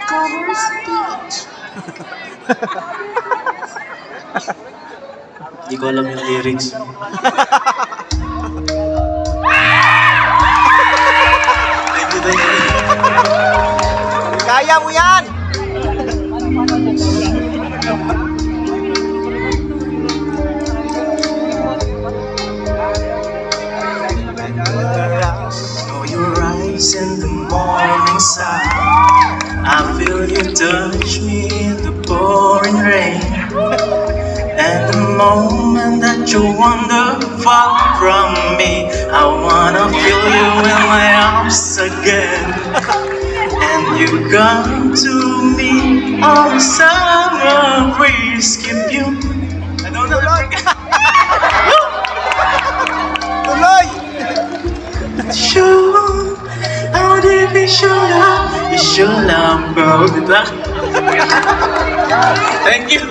Cover speech. Hindi ko alam yung lyrics. Thank you, thank you. Kaya mo yan! Know your eyes in the morning sun. I feel you touch me in the pouring rain. And the moment that you wander far from me, I wanna feel you in my arms again. And you come to me on the summer breeze, keep you. I don't know. Tuloy! Show, how did we show love? We show love, bro. Diba? Thank you.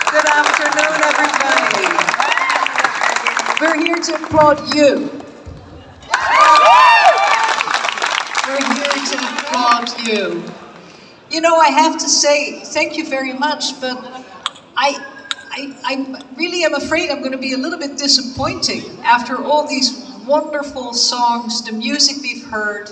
Good afternoon, everybody. We're here to applaud you. We're here to applaud you. You know, I have to say thank you very much, but I really am afraid I'm going to be a little bit disappointing after all these wonderful songs, the music we've heard.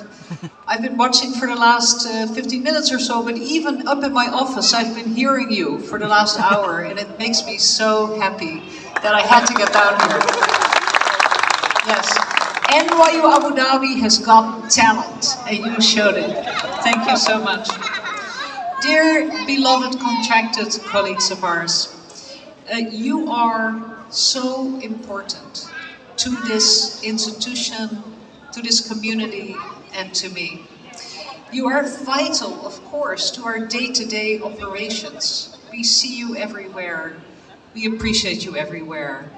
I've been watching for the last 15 minutes or so, but even up in my office, I've been hearing you for the last hour, and it makes me so happy that I had to get down here. Yes, NYU Abu Dhabi has got talent, and you showed it. Thank you so much. Dear beloved contracted colleagues of ours, you are so important to this institution, to this community, and to me. You are vital, of course, to our day-to-day operations. We see you everywhere. We appreciate you everywhere.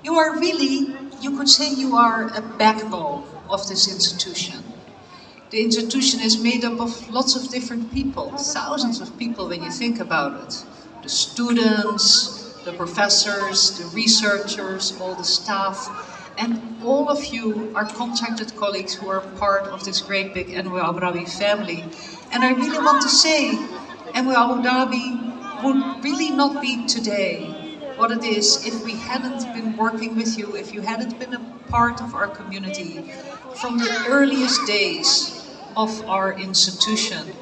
You are really, you could say you are a backbone of this institution. The institution is made up of lots of different people, thousands of people when you think about it. The students, the professors, the researchers, all the staff, and all of you are contracted colleagues who are part of this great big NYU Abu Dhabi family. And I really want to say, NYU Abu Dhabi would really not be today what it is if we hadn't been working with you, if you hadn't been a part of our community from the earliest days of our institution.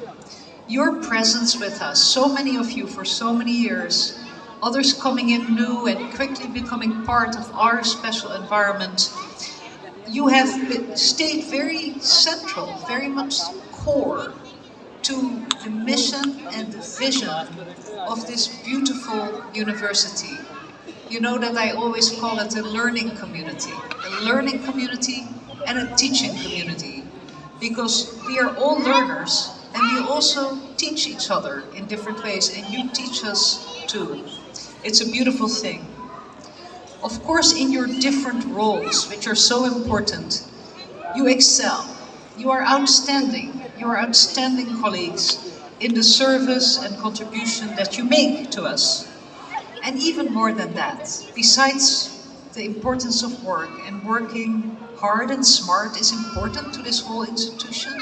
Your presence with us, so many of you for so many years, others coming in new and quickly becoming part of our special environment, you have stayed very central, very much core to the mission and the vision of this beautiful university. You know that I always call it a learning community and a teaching community, because we are all learners and we also teach each other in different ways, and you teach us too. It's a beautiful thing. Of course, in your different roles, which are so important, you excel. You are outstanding. You are outstanding colleagues in the service and contribution that you make to us. And even more than that, besides the importance of work, and working hard and smart is important to this whole institution,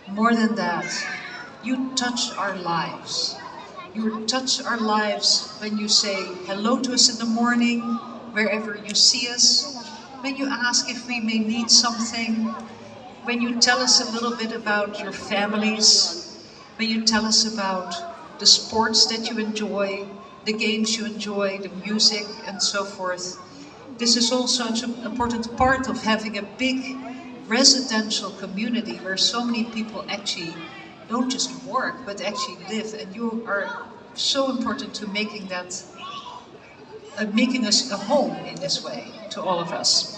more than that, you touch our lives. You touch our lives when you say hello to us in the morning, wherever you see us, when you ask if we may need something, when you tell us a little bit about your families, when you tell us about the sports that you enjoy, the games you enjoy, the music, and so forth. This is also such an important part of having a big residential community where so many people actually don't just work, but actually live, and you are so important to making that, making us a home in this way to all of us.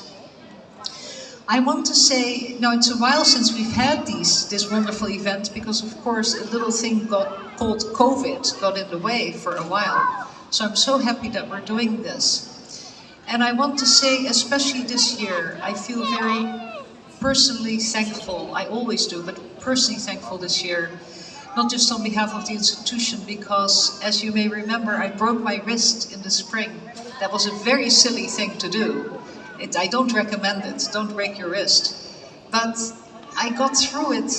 I want to say, now it's a while since we've had this wonderful event, because of course a little thing called COVID got in the way for a while. So I'm so happy that we're doing this. And I want to say, especially this year, I feel very personally thankful. I always do, but personally thankful this year, not just on behalf of the institution, because as you may remember, I broke my wrist in the spring. That was a very silly thing to do. I don't recommend it, don't break your wrist. But I got through it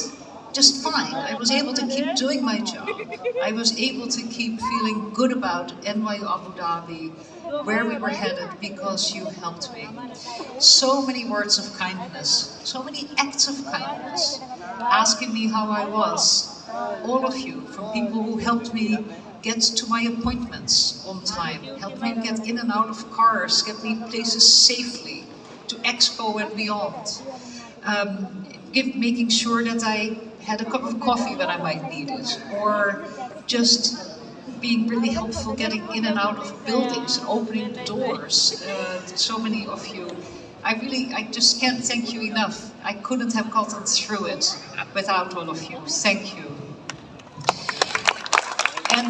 just fine. I was able to keep doing my job. I was able to keep feeling good about NYU Abu Dhabi, where we were headed, because you helped me. So many words of kindness, so many acts of kindness, asking me how I was. All of you, from people who helped me get to my appointments on time, helped me get in and out of cars, get me places safely, to Expo and beyond. Making sure that I had a cup of coffee when I might need it, or just being really helpful getting in and out of buildings and opening doors. So many of you. I just can't thank you enough. I couldn't have gotten through it without all of you. Thank you. And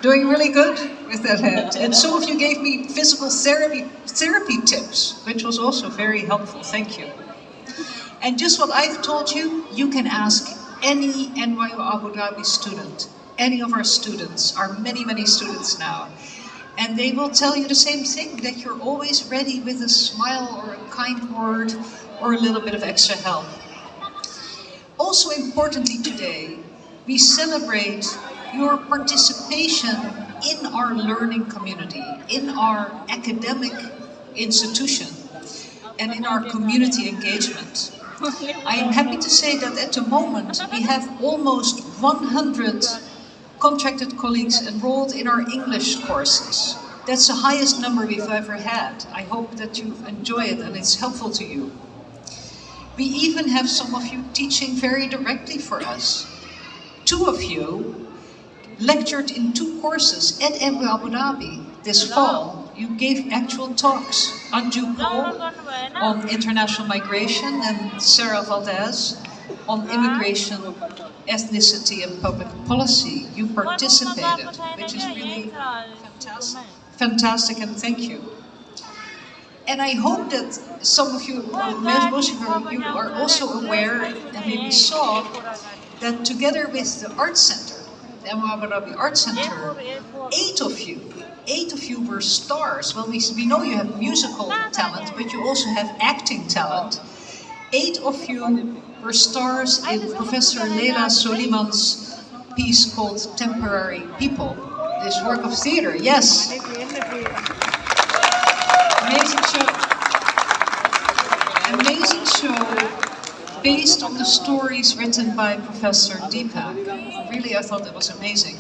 doing really good with that hand. And some of you gave me physical therapy tips, which was also very helpful. Thank you. And just what I've told you, you can ask any NYU Abu Dhabi student, any of our students, our many, many students now, and they will tell you the same thing, that you're always ready with a smile or a kind word or a little bit of extra help. Also importantly today, we celebrate your participation in our learning community, in our academic institution, and in our community engagement. I am happy to say that at the moment we have almost 100 contracted colleagues enrolled in our English courses. That's the highest number we've ever had. I hope that you enjoy it and it's helpful to you. We even have some of you teaching very directly for us. 2 of you lectured in 2 courses at NYU Abu Dhabi this fall. You gave actual talks. Anju Paul on international migration and Sarah Valdez on immigration, ethnicity and public policy. You participated, which is really fantastic, and thank you. And I hope that some of you, or most of you are also aware and maybe saw that together with the Art Center, the NYU Abu Dhabi Art Center, 8 of you were stars. Well, we know you have musical talent, but you also have acting talent. 8 of you were stars in Professor Leila Soliman's piece called Temporary People, this work of theater. Yes. Amazing show. Amazing show based on the stories written by Professor Deepak. Really, I thought that was amazing.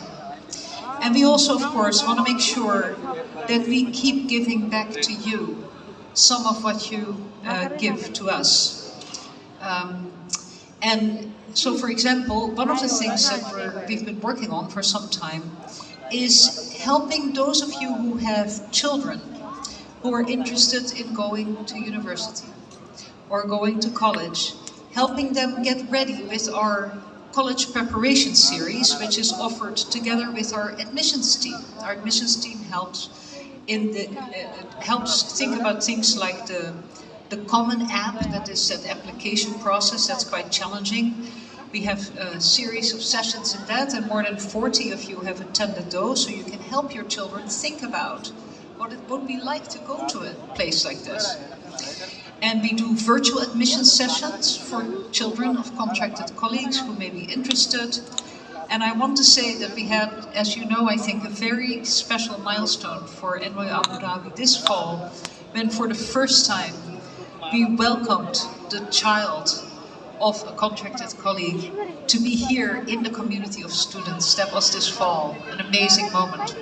And we also, of course, want to make sure that we keep giving back to you some of what you give to us. And so, for example, one of the things that we've been working on for some time is helping those of you who have children who are interested in going to university or going to college, helping them get ready with our college preparation series, which is offered together with our admissions team. Our admissions team helps think about things like the Common App, that is that application process that's quite challenging. We have a series of sessions in that, and more than 40 of you have attended those, so you can help your children think about what it would be like to go to a place like this. And we do virtual admission sessions for children of contracted colleagues who may be interested. And I want to say that we had, as you know, I think a very special milestone for NYU Abu Dhabi this fall, when for the first time we welcomed the child of a contracted colleague to be here in the community of students. That was this fall, an amazing moment.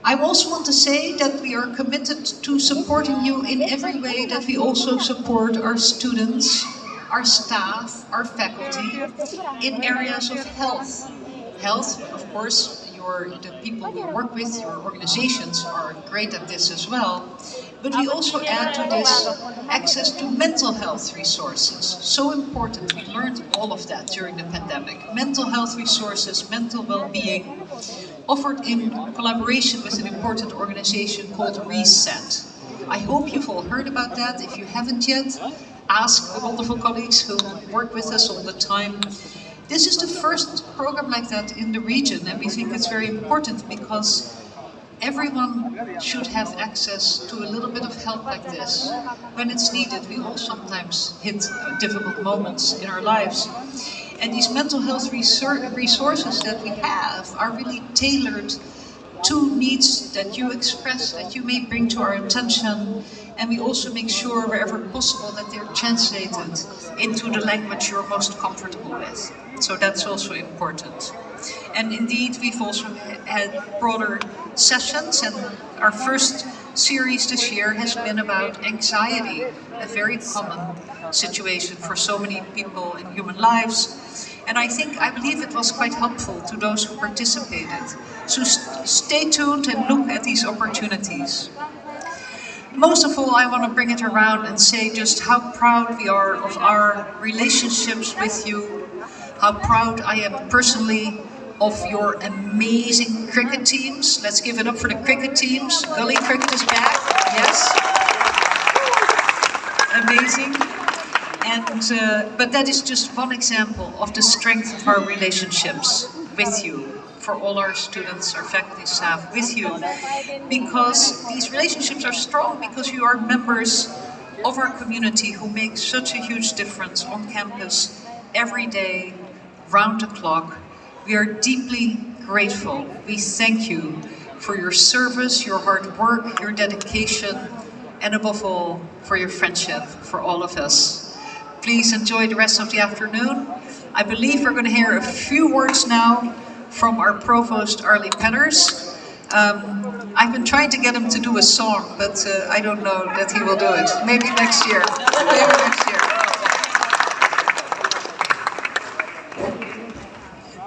I also want to say that we are committed to supporting you in every way that we also support our students, our staff, our faculty in areas of health. Health, of course, you the people we work with, your organizations are great at this as well. But we also add to this access to mental health resources. So important. We learned all of that during the pandemic. Mental health resources, mental well-being, offered in collaboration with an important organization called Reset. I hope you've all heard about that. If you haven't yet, ask the wonderful colleagues who work with us all the time. This is the first program like that in the region, and we think it's very important because everyone should have access to a little bit of help like this when it's needed. We all sometimes hit difficult moments in our lives. And these mental health resources that we have are really tailored to needs that you express, that you may bring to our attention, and we also make sure wherever possible that they're translated into the language you're most comfortable with. So that's also important. And indeed, we've also had broader sessions, and our first series this year has been about anxiety, a very common situation for so many people in human lives. And I believe it was quite helpful to those who participated. So stay tuned and look at these opportunities. Most of all, I want to bring it around and say just how proud we are of our relationships with you, how proud I am personally of your amazing cricket teams. Let's give it up for the cricket teams. Gully cricket is back, yes. Amazing. But that is just one example of the strength of our relationships with you, for all our students, our faculty, staff, with you. Because these relationships are strong because you are members of our community who make such a huge difference on campus every day, round the clock. We are deeply grateful. We thank you for your service, your hard work, your dedication, and above all, for your friendship for all of us. Please enjoy the rest of the afternoon. I believe we're going to hear a few words now from our provost, Arlie Petters. I've been trying to get him to do a song, but I don't know that he will do it. Maybe next year. Maybe next year.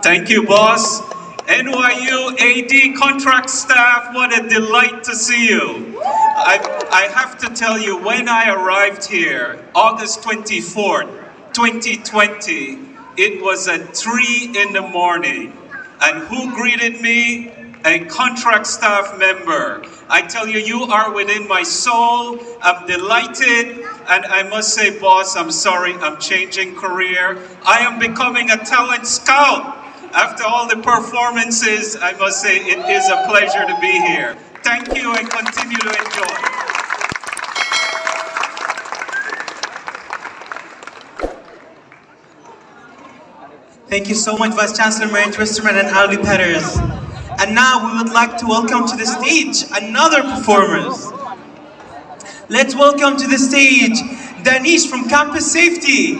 Thank you, boss. NYUAD contract staff, what a delight to see you. I have to tell you, when I arrived here, August 24th, 2020, it was at 3 in the morning. And who greeted me? A contract staff member. I tell you, you are within my soul. I'm delighted. And I must say, boss, I'm sorry, I'm changing career. I am becoming a talent scout. After all the performances, I must say it is a pleasure to be here. Thank you and continue to enjoy. Thank you so much, Vice Chancellor Mary Twisterman and Alvy Petters. And now we would like to welcome to the stage another performers. Let's welcome to the stage Danish from Campus Safety.